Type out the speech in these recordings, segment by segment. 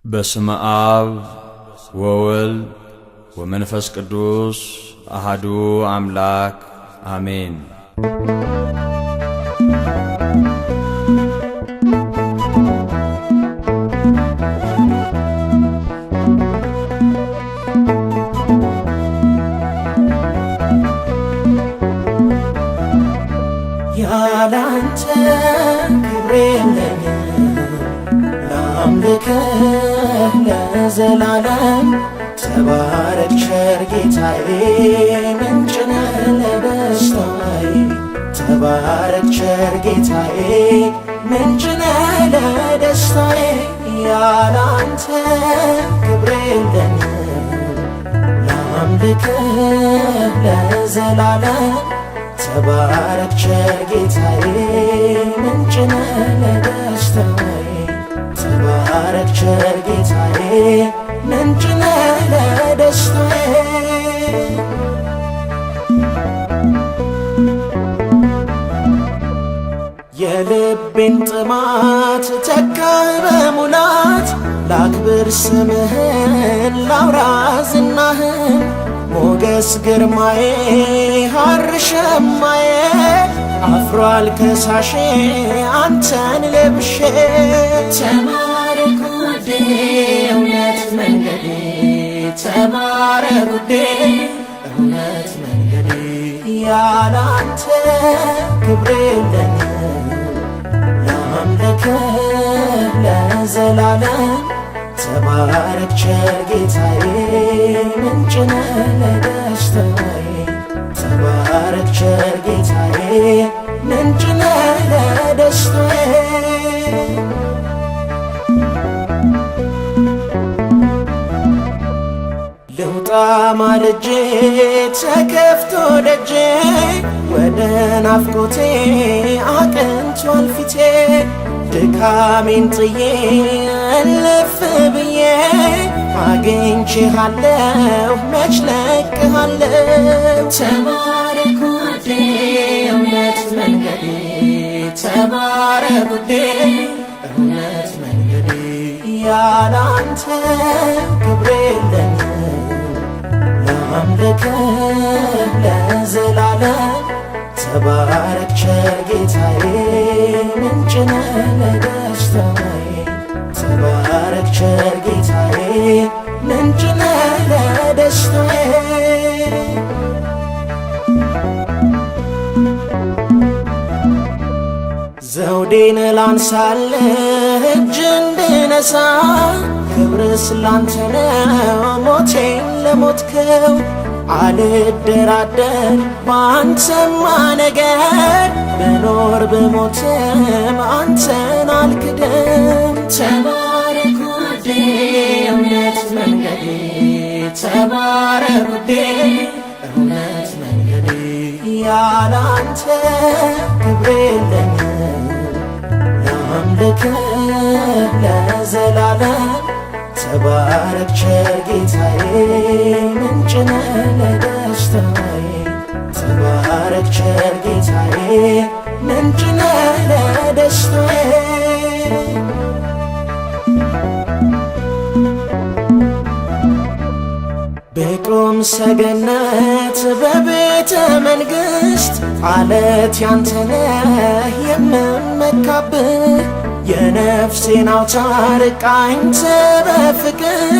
በስመ አብ ወወልድ ወመንፈስ ቅዱስ አሐዱ አምላክ አሜን። ያላንተ ክብር የለኝም ላምልክህ ለዘላለም። ተባረክ ቸር ጌታዬ ምንጭ ነህ ለደስታዬ። ተባረክ ቸር ጌታዬ ምንጭ ነህ ለደስታዬ። ያላንተ ክብር የለኝም ላምልክህ ለዘላለም። ተባረክ ቸር ጌታዬ ምንጭ ነህ ለደስታዬ። ተባረክ ቸር ጌታዬ ምንጭ ነህ ለደስታዬ። የልቤን ጥማት ተካህ በሙላት። ላክብር ስምህን ላውራ ዝናህን። ሞገስ ግርማዬ ሐር ሸማዬ አፍሯል ከሳሼ አንተን ለብሼ። ተባረክ ውዴ እውነት መንገዴ። ተባረክ ውዴ እውነት መንገዴ። ያላንተ ክብር የለኝም ላምልክህ ለዘላለም። ተባረክ ቸር ጌታዬ ምንጭ ነህ ለደስታዬ። ተባረክ ቸር ጌታዬ ምንጭ ነህ ለደስታዬ። ልውጣ ማልጄ ተከፍቶ ደጄ። ወደ ናፍቆቴ አቅንቷል ፊቴ። ድካሜን ጥዬ እልፍ ብዬ አግኝቼሃለሁ መች ለቅሃለሁ። ተባረክ ውዴ እውነት መንገዴ። ተባረክ ውዴ እውነት መንገዴ። ያላንተ ክብር የለኝም ላምልክህ ለዘላለም። ተባረክ ቸር ጌታዬ ምንጭ ነህ ለደስታዬ። ተባረክ ቸር ጌታዬ ምንጭ ነህ ለደስታዬ። ዘውዴን ላንሳልህ እጅ እንድነሳ። ክብርስ ላንተ ነው ሞቴን ለሞትከው። አልደራደር ባንተማ ነገር ብኖር ብሞትም አንተን አልክድም። ተባረክ ውዴ እውነት መንገዴ። ተባረክ ውዴ እውነት መንገዴ። ያላንተ ክብር የለኝም ላምልክህ ለዘላለም። ተባረክ ቸር ጌታዬ ምንጭ ነህ ለደስታዬ። ተባረክ ቸር ጌታዬ ምንጭ ነህ ለደስታዬ። በቁም ሰገነት በቤተ መንግሥት አለት ያንተ ነህ የምመካብህ። የነፍሴን አውታር ቃኝተ በፍቅር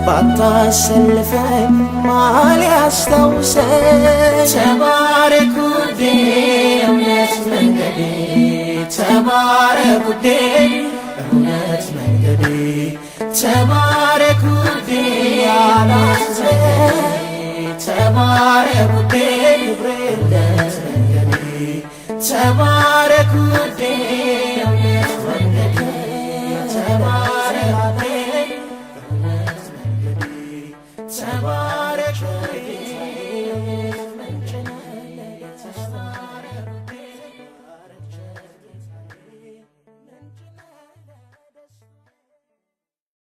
ባታሰልፈኝ ማል ያስታውሰኝ። ተባረክ ውዴ እውነት መንገዴ። ተባረክ ውዴ እውነት መንገዴ። ተባረክ ውዴ ያላንተ። ተባረክ ውዴ ክብር የለኝም መንገዴ። ተባረክ ውዴ እውነት መንገዴ። ተባረክ ውዴ እውነት መንገዴ። ተባረክ